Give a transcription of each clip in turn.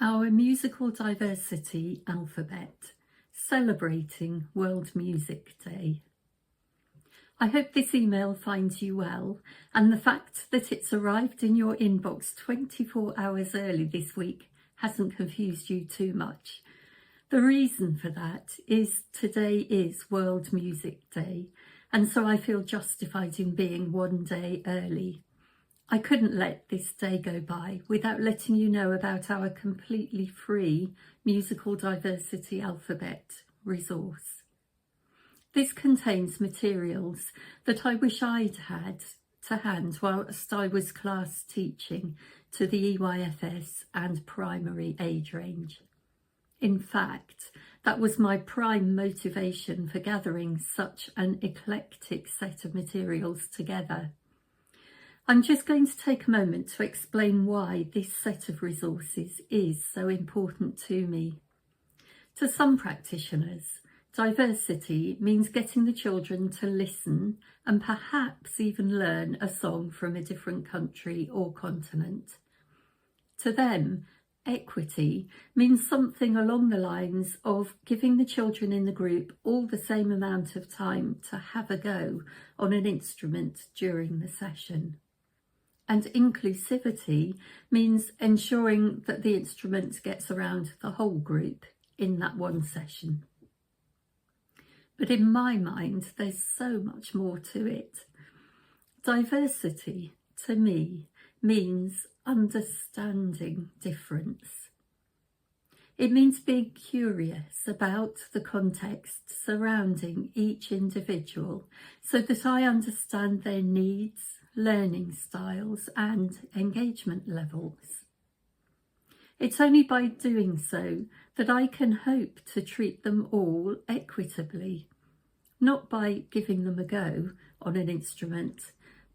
Our musical diversity alphabet, celebrating World Music Day. I hope this email finds you well, and the fact that it's arrived in your inbox 24 hours early this week hasn't confused you too much. The reason for that is today is World Music Day, and so I feel justified in being one day early. I couldn't let this day go by without letting you know about our completely free musical diversity alphabet resource. This contains materials that I wish I'd had to hand whilst I was class teaching to the EYFS and primary age range. In fact, that was my prime motivation for gathering such an eclectic set of materials together. I'm just going to take a moment to explain why this set of resources is so important to me. To some practitioners, diversity means getting the children to listen and perhaps even learn a song from a different country or continent. To them, equity means something along the lines of giving the children in the group all the same amount of time to have a go on an instrument during the session. And inclusivity means ensuring that the instrument gets around the whole group in that one session. But in my mind, there's so much more to it. Diversity, to me, means understanding difference. It means being curious about the context surrounding each individual so that I understand their needs, learning styles and engagement levels. It's only by doing so that I can hope to treat them all equitably, not by giving them a go on an instrument,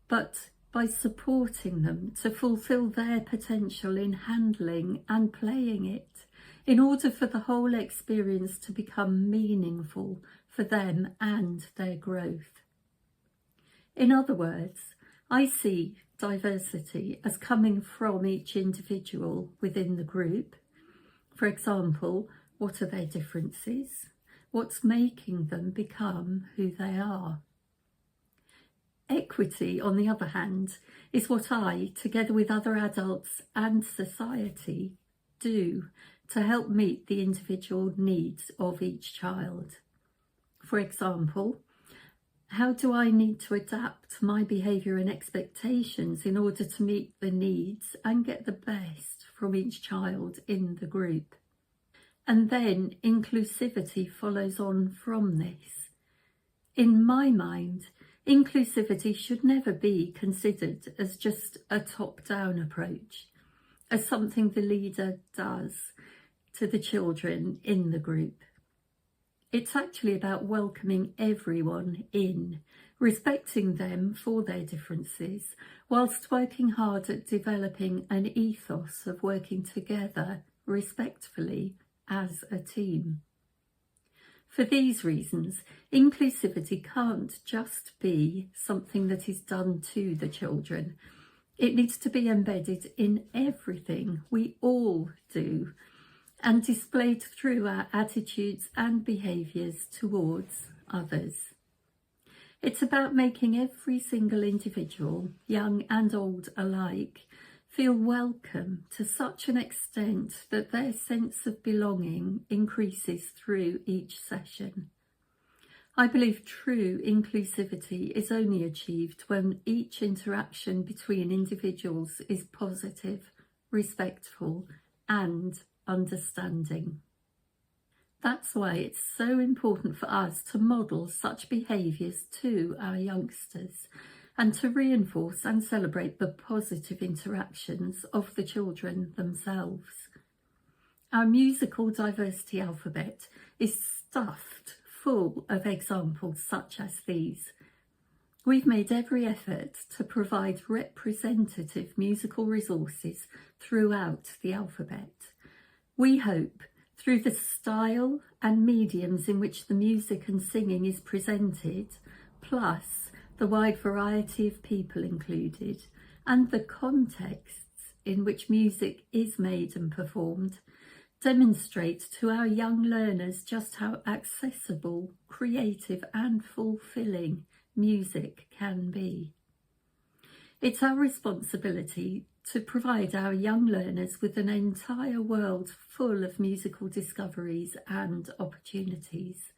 but by supporting them to fulfil their potential in handling and playing it, in order for the whole experience to become meaningful for them and their growth. In other words, I see diversity as coming from each individual within the group. For example, what are their differences? What's making them become who they are? Equity, on the other hand, is what I, together with other adults and society, do to help meet the individual needs of each child. For example, how do I need to adapt my behaviour and expectations in order to meet the needs and get the best from each child in the group? And then inclusivity follows on from this. In my mind, inclusivity should never be considered as just a top-down approach, as something the leader does to the children in the group. It's actually about welcoming everyone in, respecting them for their differences, whilst working hard at developing an ethos of working together respectfully as a team. For these reasons, inclusivity can't just be something that is done to the children. It needs to be embedded in everything we all do and displayed through our attitudes and behaviours towards others. It's about making every single individual, young and old alike, feel welcome to such an extent that their sense of belonging increases through each session. I believe true inclusivity is only achieved when each interaction between individuals is positive, respectful, and understanding. That's why it's so important for us to model such behaviours to our youngsters and to reinforce and celebrate the positive interactions of the children themselves. Our musical diversity alphabet is stuffed full of examples such as these. We've made every effort to provide representative musical resources throughout the alphabet. We hope, through the style and mediums in which the music and singing is presented, plus the wide variety of people included, and the contexts in which music is made and performed demonstrate to our young learners just how accessible, creative and fulfilling music can be. It's our responsibility to provide our young learners with an entire world full of musical discoveries and opportunities.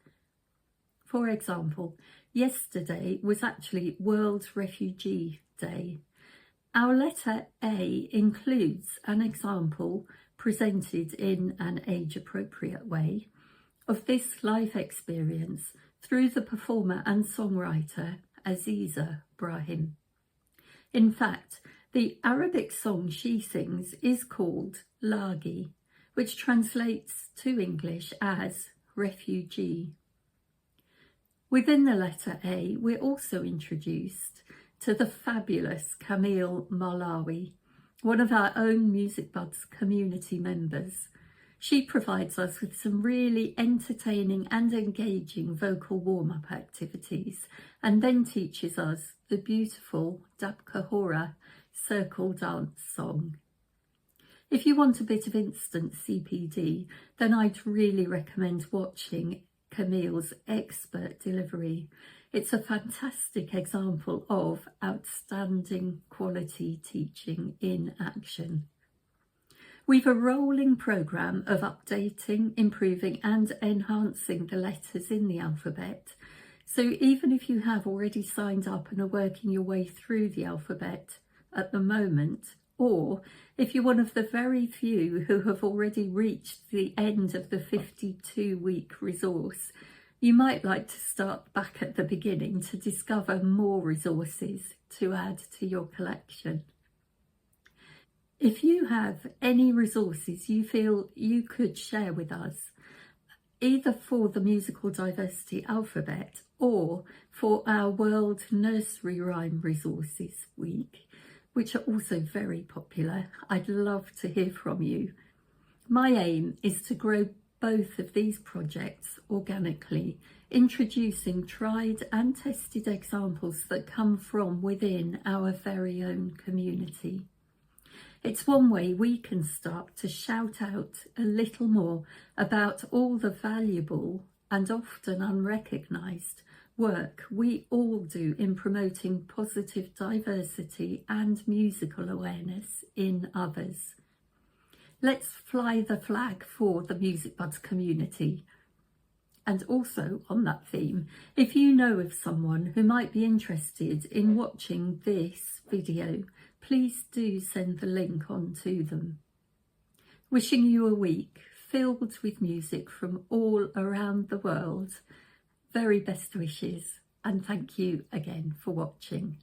For example, yesterday was actually World Refugee Day. Our letter A includes an example presented in an age-appropriate way of this life experience through the performer and songwriter Aziza Brahim. In fact, the Arabic song she sings is called Lagi, which translates to English as refugee. Within the letter A, we're also introduced to the fabulous Camille Malawi, one of our own Musicbuds community members. She provides us with some really entertaining and engaging vocal warm-up activities and then teaches us the beautiful Dabka Hora circle dance song. If you want a bit of instant CPD, then I'd really recommend watching Camille's expert delivery. It's a fantastic example of outstanding quality teaching in action. We've a rolling programme of updating, improving and enhancing the letters in the alphabet. So even if you have already signed up and are working your way through the alphabet at the moment, or if you're one of the very few who have already reached the end of the 52-week resource, you might like to start back at the beginning to discover more resources to add to your collection. If you have any resources you feel you could share with us, either for the Musical Diversity Alphabet or for our World Nursery Rhyme Resources Week, which are also very popular, I'd love to hear from you. My aim is to grow both of these projects organically, introducing tried and tested examples that come from within our very own community. It's one way we can start to shout out a little more about all the valuable and often unrecognised work we all do in promoting positive diversity and musical awareness in others. Let's fly the flag for the Musicbuds community. And also on that theme, if you know of someone who might be interested in watching this video, please do send the link on to them. Wishing you a week filled with music from all around the world. Very best wishes and thank you again for watching.